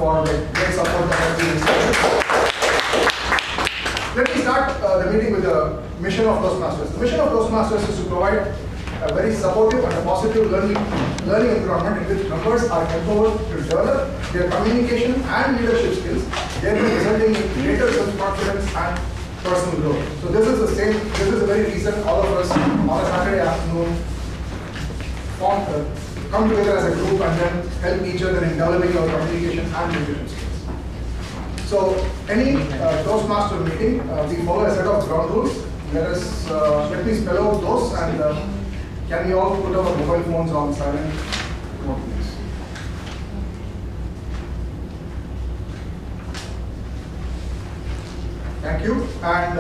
for the great support that has been extended. Let me start the meeting with the mission of Toastmasters. The mission of Toastmasters is to provide a very supportive and a positive learning environment in which members are empowered to develop their communication and leadership skills, thereby resulting in greater self-confidence and personal growth. So this is a very recent, all of us on a Saturday afternoon come together as a group and then help each other in developing our communication and leadership skills. So any Toastmaster meeting, we follow a set of ground rules. Let me spell out those, and can we all put our mobile phones on silent mode, please? Thank you. And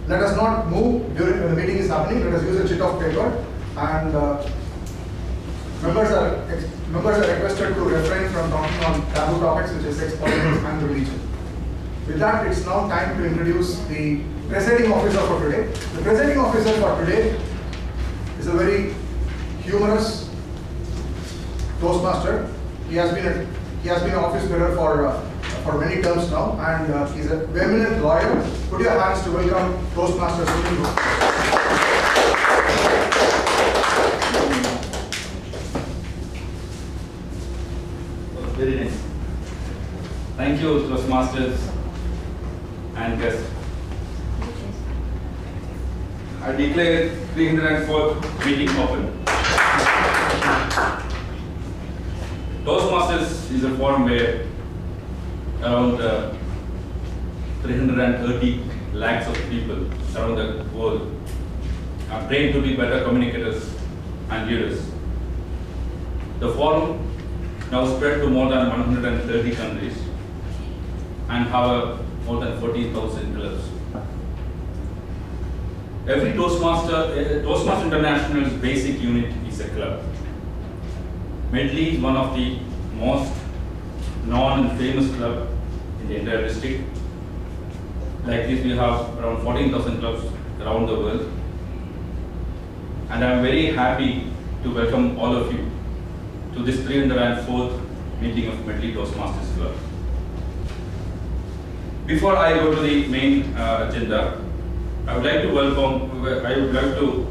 let us not move when the meeting is happening. Let us use a sheet of paper, and members are requested to refrain from talking on taboo topics such as sex, politics, and religion. With that, it's now time to introduce the presiding officer for today. The presiding officer for today is a very humorous Toastmaster. He has been an office bearer for many terms now, and he's a eminent lawyer. Put your hands to welcome Toastmaster Sunil. Very nice. Thank you, Toastmasters and guests. I declare 304th meeting open. Toastmasters is a forum where around 330 lakhs of people around the world are trained to be better communicators and leaders. The forum now spread to more than 130 countries and have more than 14,000 clubs. Every Toastmaster International's basic unit is a club. Medley is one of the most known and famous clubs in the entire district. Like this, we have around 14,000 clubs around the world. And I am very happy to welcome all of you to this 304th meeting of Medley Toastmasters Club. Before I go to the main agenda, I would like to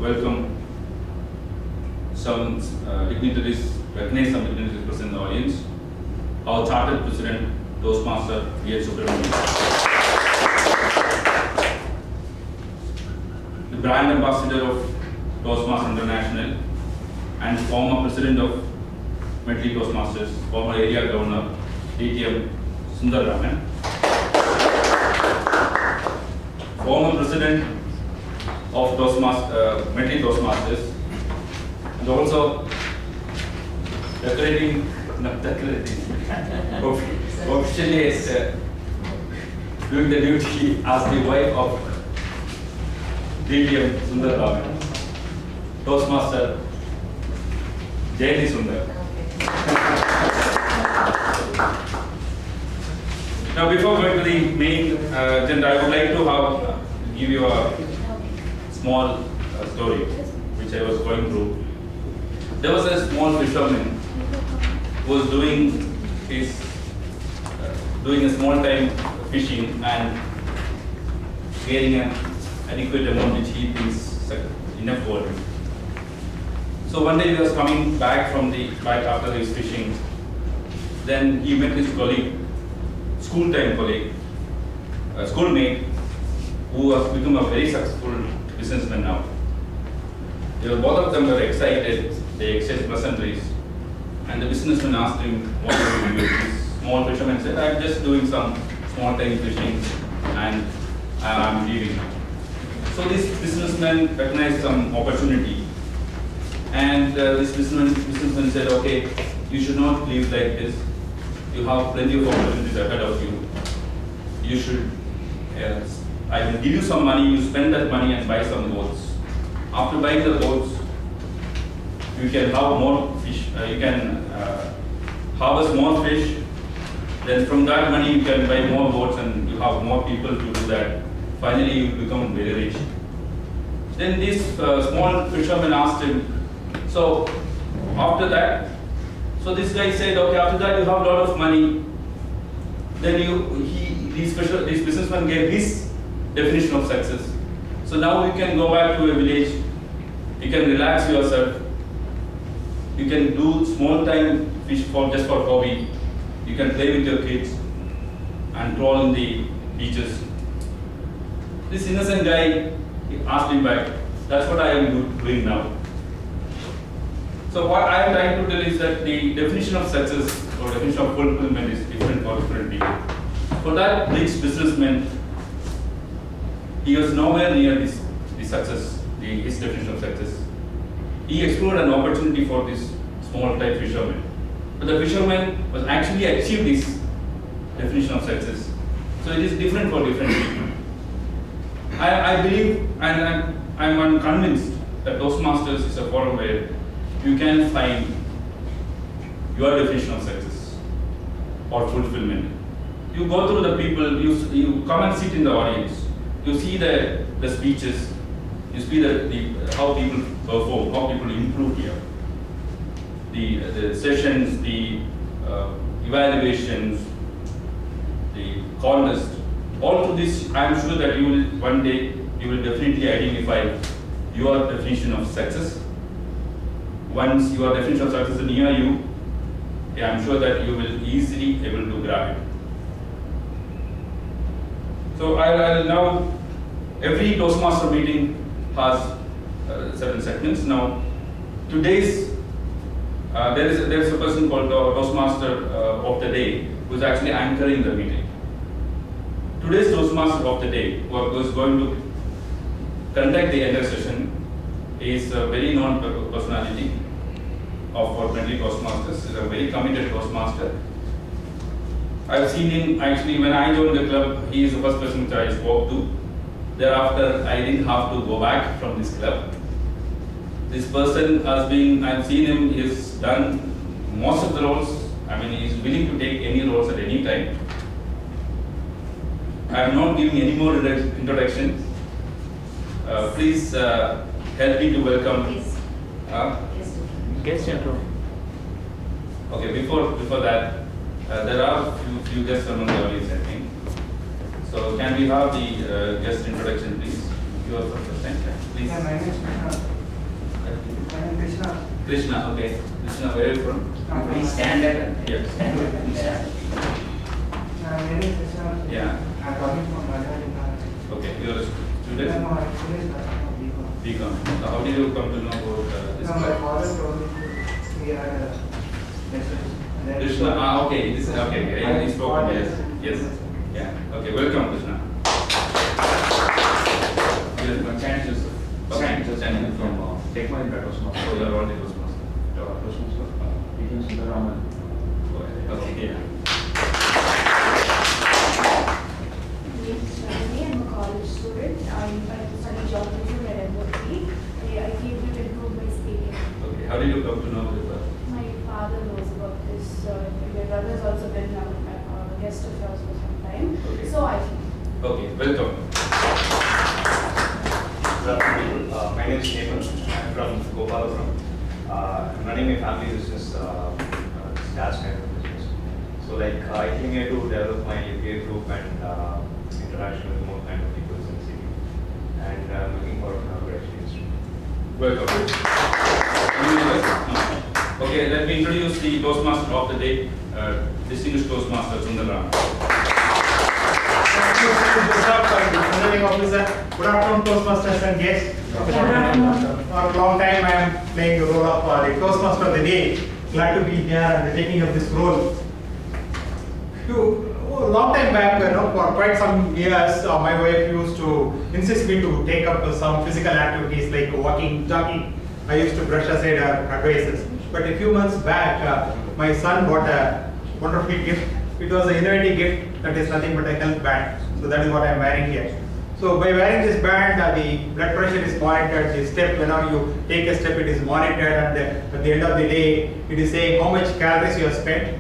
welcome some dignitaries, recognize some dignitaries present in the audience. Our Chartered President, Toastmaster V.H. the brand ambassador of Toastmasters International and former president of Medley Toastmasters, former area governor, DTM Sundar Raman, former president of Medley Toastmasters, and also officially as doing the duty as the wife of DTM Sundar Raman, Toastmaster Jayati Sundar. Now, before going to the main agenda, I would like to give you a small story which I was going through. There was a small fisherman who was doing a small time fishing and getting an adequate amount which he thinks enough for him. So one day he was coming back after his fishing. Then he met his colleague, schoolmate, who has become a very successful businessman now. Both of them were excited. They exchanged pleasantries, and the businessman asked him, "What are you doing?" This small fisherman said, "I'm just doing some small time fishing, and I'm leaving." So this businessman recognized some opportunity, and this businessman said, "Okay, you should not leave like this. You have plenty of opportunities ahead of you. You should, I will give you some money, you spend that money and buy some boats. After buying the boats, you can have more fish, you can harvest more fish. Then from that money you can buy more boats and you have more people to do that. Finally you become very rich." Then this small fisherman asked him, "So after that?" So this guy said, "Okay, after that you have a lot of money, Then this businessman gave his definition of success. So now you can go back to a village, you can relax yourself, you can do small time fish just for hobby, you can play with your kids and troll in the beaches. This innocent guy asked him back, that's what I am doing now. So what I am trying to tell is that the definition of success or definition of fulfillment is different for different people. For that rich businessman, he was nowhere near the success, his definition of success. He explored an opportunity for this small type fisherman. But the fisherman was actually achieved this definition of success. So it is different for different people. I believe and I'm convinced that Toastmasters is a forum where you can find your definition of success or fulfillment. You go through the people, you come and sit in the audience, you see the speeches, you see how people perform, how people improve here. The sessions, the evaluations, the contest, all to this, I am sure that one day you will definitely identify your definition of success. Once your definition of success is near you, I am sure that you will easily able to grab it. So I'll now, every Toastmaster meeting has certain segments. Now, today's, there is a person called Toastmaster of the Day who is actually anchoring the meeting. Today's Toastmaster of the Day, who is going to conduct the entire session, is a very known personality of Medley Toastmasters. Is a very committed Toastmaster. I've seen him actually when I joined the club. He is the first person which I spoke to. Thereafter, I didn't have to go back from this club. This person has been, I've seen him, he's done most of the roles. I mean, he's willing to take any roles at any time. I am not giving any more introduction. Please help me to welcome. Guest intro. Okay, before that, there are few guests among the audience, I think. So can we have the guest introduction, please? You are first time, please. Yeah, my name is Krishna. Krishna, okay. Krishna, where are you from? Please stand there. Yeah. Stand there. My name is Krishna. Yeah. I'm coming from Medley. Okay, you are a Yeah, student? no, I'm finished BCom. So how did you come to know about this? No, my father told me he had a message. Krishna, okay, this is okay. He spoke, yes. Yeah, okay, welcome, Krishna. Channel from Take my Toastmaster. Oh, you are already Toastmaster. Toastmaster. Begins with the Raman. Okay, yeah. I'm a college student. I study geography at MOT. I came to improve my speaking. Okay, how did you come to know about that? My father knows about this. My brother has also been a guest of yours for some time. Okay. So I came. Okay, welcome. Good afternoon. My name is Neman. I'm from Gopalapuram. I'm running my family business, SaaS kind of business. So I came here to develop my peer group and interaction with more kind of people in the city. And I'm looking forward to have a great experience. Welcome. Okay, let me introduce the Toastmaster of the Day, distinguished Toastmaster Sundaram. Officer. Good afternoon, Toastmasters and guests. For a long time, I am playing the role of the Toastmaster of the Day. Glad to be here and taking up this role. A long time back, for quite some years, my wife used to insist me to take up some physical activities like walking, jogging. I used to brush aside her advices. But a few months back, my son bought a wonderful gift. It was an innovative gift that is nothing but a health band. So that is what I am wearing here. So by wearing this band, the blood pressure is monitored. The step, whenever you take a step, it is monitored, and at the end of the day, it is saying how much calories you have spent.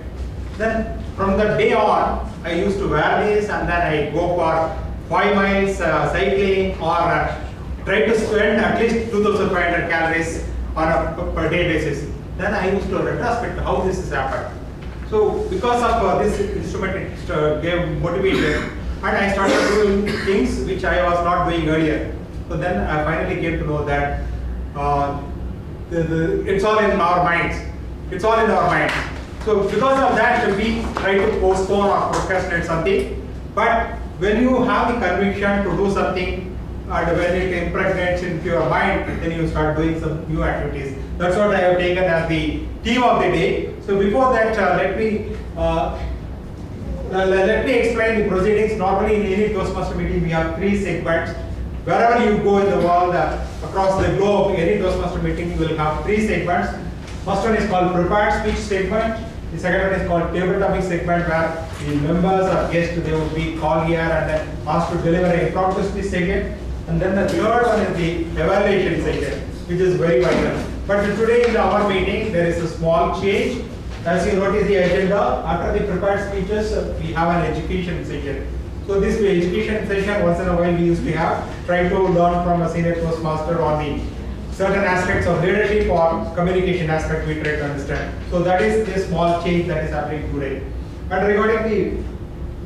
Then from the day on, I used to wear this, and then I go for 5 miles cycling, or try to spend at least 2,500 calories on a per day basis. Then I used to retrospect how this has happened. So because of this instrument, it gave motivation, and I started doing things which I was not doing earlier. So then I finally came to know that it's all in our minds. It's all in our minds. So because of that, we try to postpone or procrastinate something. But when you have the conviction to do something, and when it impregnates into your mind, then you start doing some new activities. That's what I have taken as the theme of the day. So before that, let me explain the proceedings. Normally in any Toastmaster meeting, we have 3 segments. Wherever you go in the world, across the globe, any Toastmaster meeting, you will have 3 segments. First one is called prepared speech segment. The second one is called table topic segment, where the members or guests, they will be called here and then asked to deliver a impromptu speech segment. And then the third one is the evaluation segment, which is very vital. But today in our meeting, there is a small change. As you notice the agenda, after the prepared speeches, we have an education session. So this education session, once in a while we used to have, try to learn from a senior Toastmaster on the certain aspects of leadership or communication aspect we try to understand. So that is the small change that is happening today. And regarding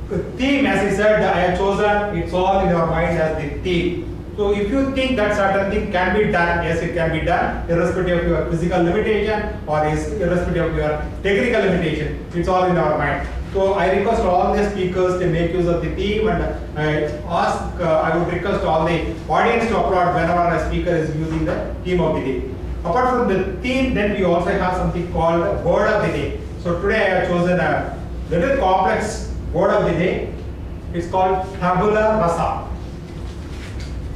the theme, as I said, I have chosen it's all in your mind as the theme. So if you think that certain thing can be done, yes, it can be done, irrespective of your physical limitation or irrespective of your technical limitation. It's all in our mind. So I request all the speakers to make use of the theme, and I would request all the audience to applaud whenever a speaker is using the theme of the day. Apart from the theme, then we also have something called word of the day. So today I have chosen a little complex word of the day. It's called tabula rasa.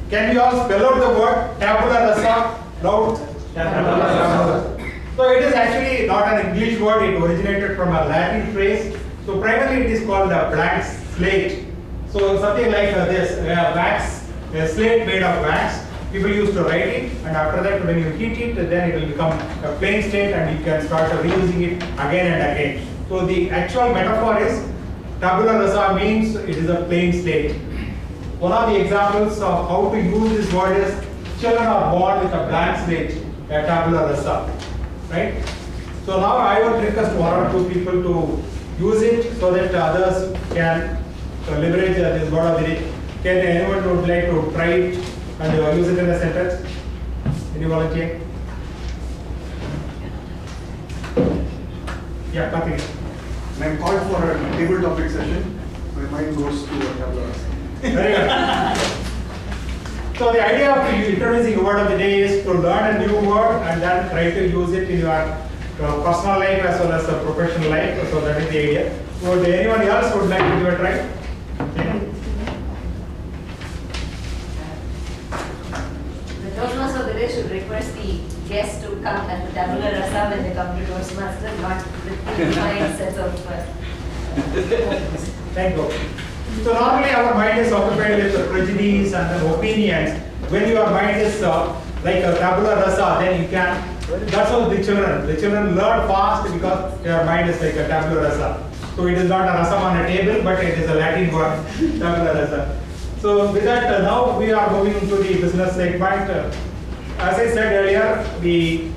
Can we all spell out the word tabula rasa loud? Tabula rasa. So it is actually not an English word. It originated from a Latin phrase. So primarily it is called a blank slate. So something like this, a slate made of wax. People used to write it, and after that, when you heat it, then it will become a plain state, and you can start reusing it again and again. So the actual metaphor is tabula rasa means it is a plain slate. One of the examples of how to use this word is children are born with a blank slate, a tabula rasa, right? So now I would request 1 or 2 people to use it so that others can leverage this word of the day. Can anyone would like to try it and use it in a sentence? Any volunteer? Yeah, continue. When I'm called for a table topic session, my mind goes to a tabula rasa. Very good. So the idea of introducing a word of the day is to learn a new word and then try to use it in your personal life as well as professional life. So that is the idea. Would anyone else would like to give a try? Okay. The Toastmaster of the day should request the guests to come and the tabula rasa when they come to Toastmaster, not with predefined sets of. Thank you. So normally our mind is occupied with prejudice and opinions. When your mind is like a tabula rasa, then you can. That's how the children learn fast because their mind is like a tabula rasa. So it is not a rasam on a table, but it is a Latin word, tabula rasa. So with that, now we are moving into the business segment. As I said earlier, the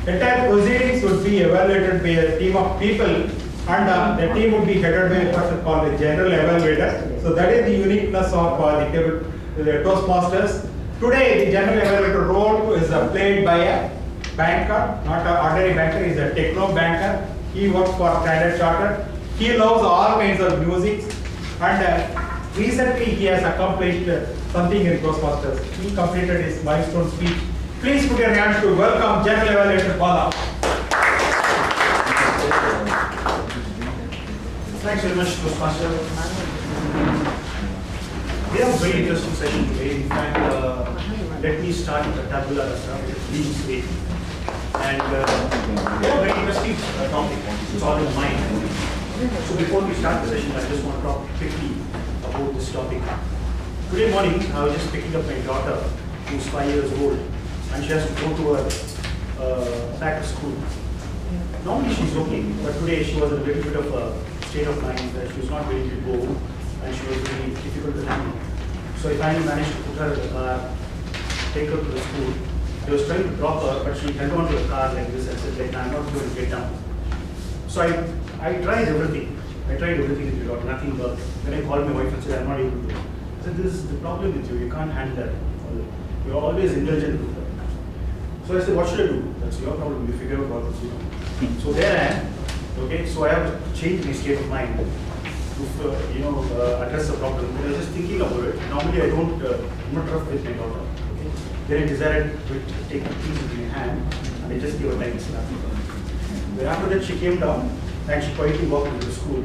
entire proceedings would be evaluated by a team of people, and the team would be headed by a person called the general evaluator. So that is the uniqueness of the Toastmasters. Today, the general evaluator role is played by a banker, not an ordinary banker. He is a techno banker. He works for Standard Chartered. He loves all kinds of music, and recently he has accomplished something in Toastmasters. He completed his milestone speech. Please put your hands to welcome General Evaluator Bala. Thanks very much, Toastmaster. We have a very interesting session today. In fact, let me start with the tabula rasa, clean slate. And we have a very interesting topic. It's all in mind. So before we start the session, I just want to talk quickly about this topic. Today morning, I was just picking up my daughter, who's 5 years old, and she has to go to her back to school. Normally she's okay, but today she was in a little bit of a state of mind that she was not ready to go, and she was really difficult to handle. So I finally managed to put her in the car, take her to the school. I was trying to drop her, but she held on to the car like this and said, like, I'm not going to get down. So I I tried everything. I tried everything and it got nothing worked. Then I called my wife and said, I'm not able to do it. I said, this is the problem with you. You can't handle that. You're always indulgent with that. So I said, what should I do? That's your problem. You figure out what to do. So there I am. Okay, so I have to change my state of mind to, address the problem. But I was just thinking about it. Normally I don't, I'm not rough with my daughter. Okay, then I decided to take the keys in my hand and I just gave her time slap. Then after that she came down and she quietly walked into the school.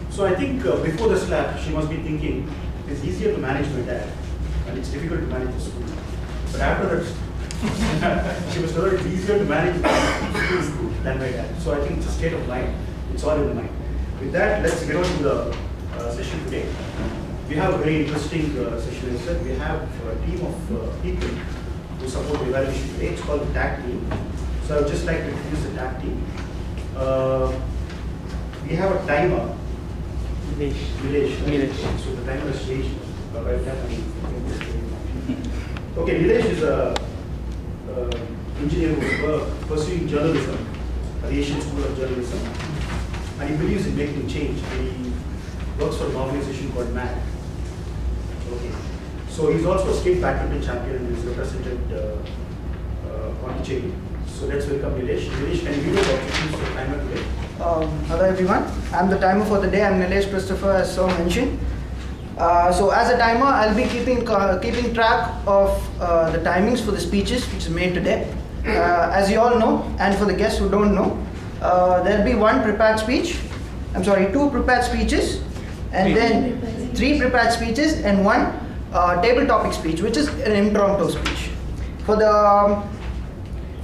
So I think before the slap, she must be thinking it's easier to manage my dad and it's difficult to manage the school. But after that, she was told it's easier to manage school than my dad. So I think it's a state of mind. It's all in the mind. With that, let's get on to the session today. We have a very interesting session. As I said, we have a team of people who support the evaluation today. It's called the TAG team. So I would just like to introduce the TAG team. We have a timer. Nilesh. So the timer has changed. Okay, Nilesh is a engineer who is pursuing journalism at the Asian School of Journalism, and he believes in making change. He works for an organization called MAD. Okay, so he's also a state badminton champion and he's represented Pondicherry. So let's welcome Nilesh. Nilesh, can you give us the opportunity for the timer today? Hello everyone, I'm the timer for the day. I'm Nilesh Christopher, as so mentioned. So as a timer, I'll be keeping track of the timings for the speeches which is made today. As you all know, and for the guests who don't know, there'll be two prepared speeches, and then 3 prepared speeches and 1 table topic speech, which is an impromptu speech. For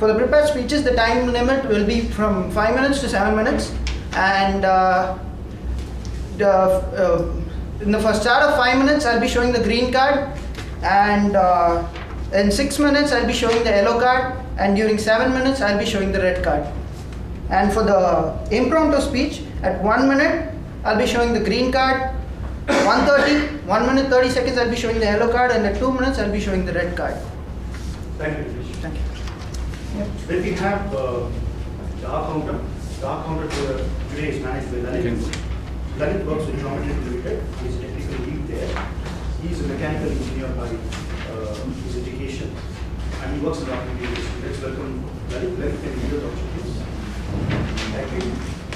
the prepared speeches, the time limit will be from 5 minutes to 7 minutes, and in the first start of 5 minutes, I'll be showing the green card, and in 6 minutes, I'll be showing the yellow card, and during 7 minutes, I'll be showing the red card. And for the impromptu speech, at 1 minute, I'll be showing the green card, 1 minute 30 seconds, I'll be showing the yellow card, and at 2 minutes, I'll be showing the red card. Thank you, Nilesh. Thank you. Then we have the R counter. The R counter today is managed by Lalit. Lalit works with Geometry Limited. He's a technical lead there. He's a mechanical engineer by his education, and he works in the organization. Let's welcome Lalit. Lalit, can you give your talk, please? Thank you.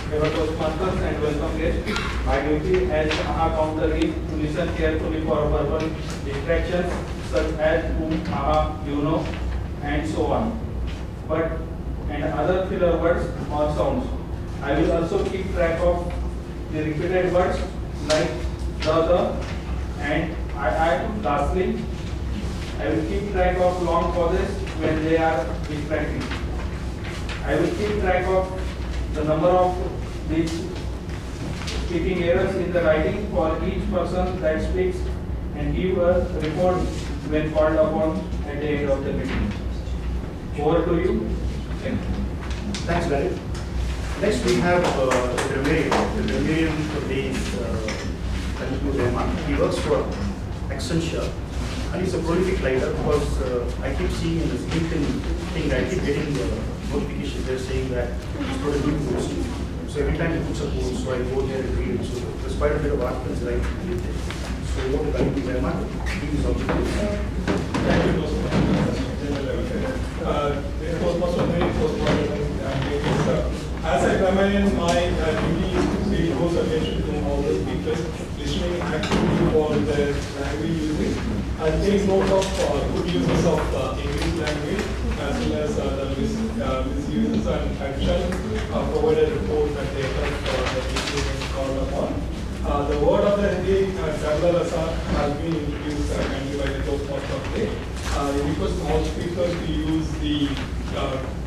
Hello, Toastmasters, and welcome guests. My duty as AHA counter is to listen carefully for verbal distractions such as AHA, you know, and so on. And other filler words or sounds. I will also keep track of the repeated words like the, and I. Lastly, I will keep track of long pauses when they are distracting. I will keep track of the number of these speaking errors in the writing for each person that speaks and give a report when called upon at the end of the meeting. Over to you. Thank you. Thanks, Lalit. Next, we have the grammarian. The grammarian for days, he works for Accenture, and he's a prolific writer because I keep seeing in this LinkedIn thing, I keep getting notifications there saying that he's got a new post. So every time he puts a post, so I go there and read it. So there's quite a bit of articles right on LinkedIn. So what about you, Rahman? Please Thank you, as a grammarian, my duty is to pay close attention to all the speakers, listening actively for the language using, and take note of good uses of English language as well as the misuses, and I shall provide a report that they help the people called upon. The word of the day, tabula rasa, has been introduced kindly by the Toastmaster today. I request all speakers to use the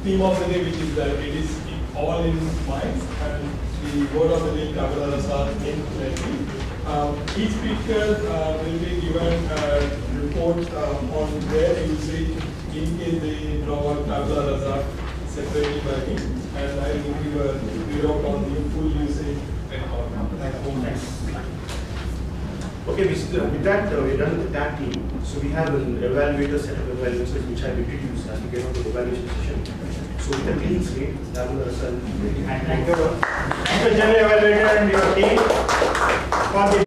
theme of the day, which is that it is all in minds, and the word of the day, tabula rasa, in plenty. Each speaker will be given a report on their usage in case they draw a tabula rasa separately by me, and I will give a readout on the full usage and all. Thanks. Okay, with that, we're done with the TAG team. So we have an evaluator set of evaluators which I will introduce as we get on to the evaluation session. So with a clean slate, tabular result. And thank you, general evaluator and your team for the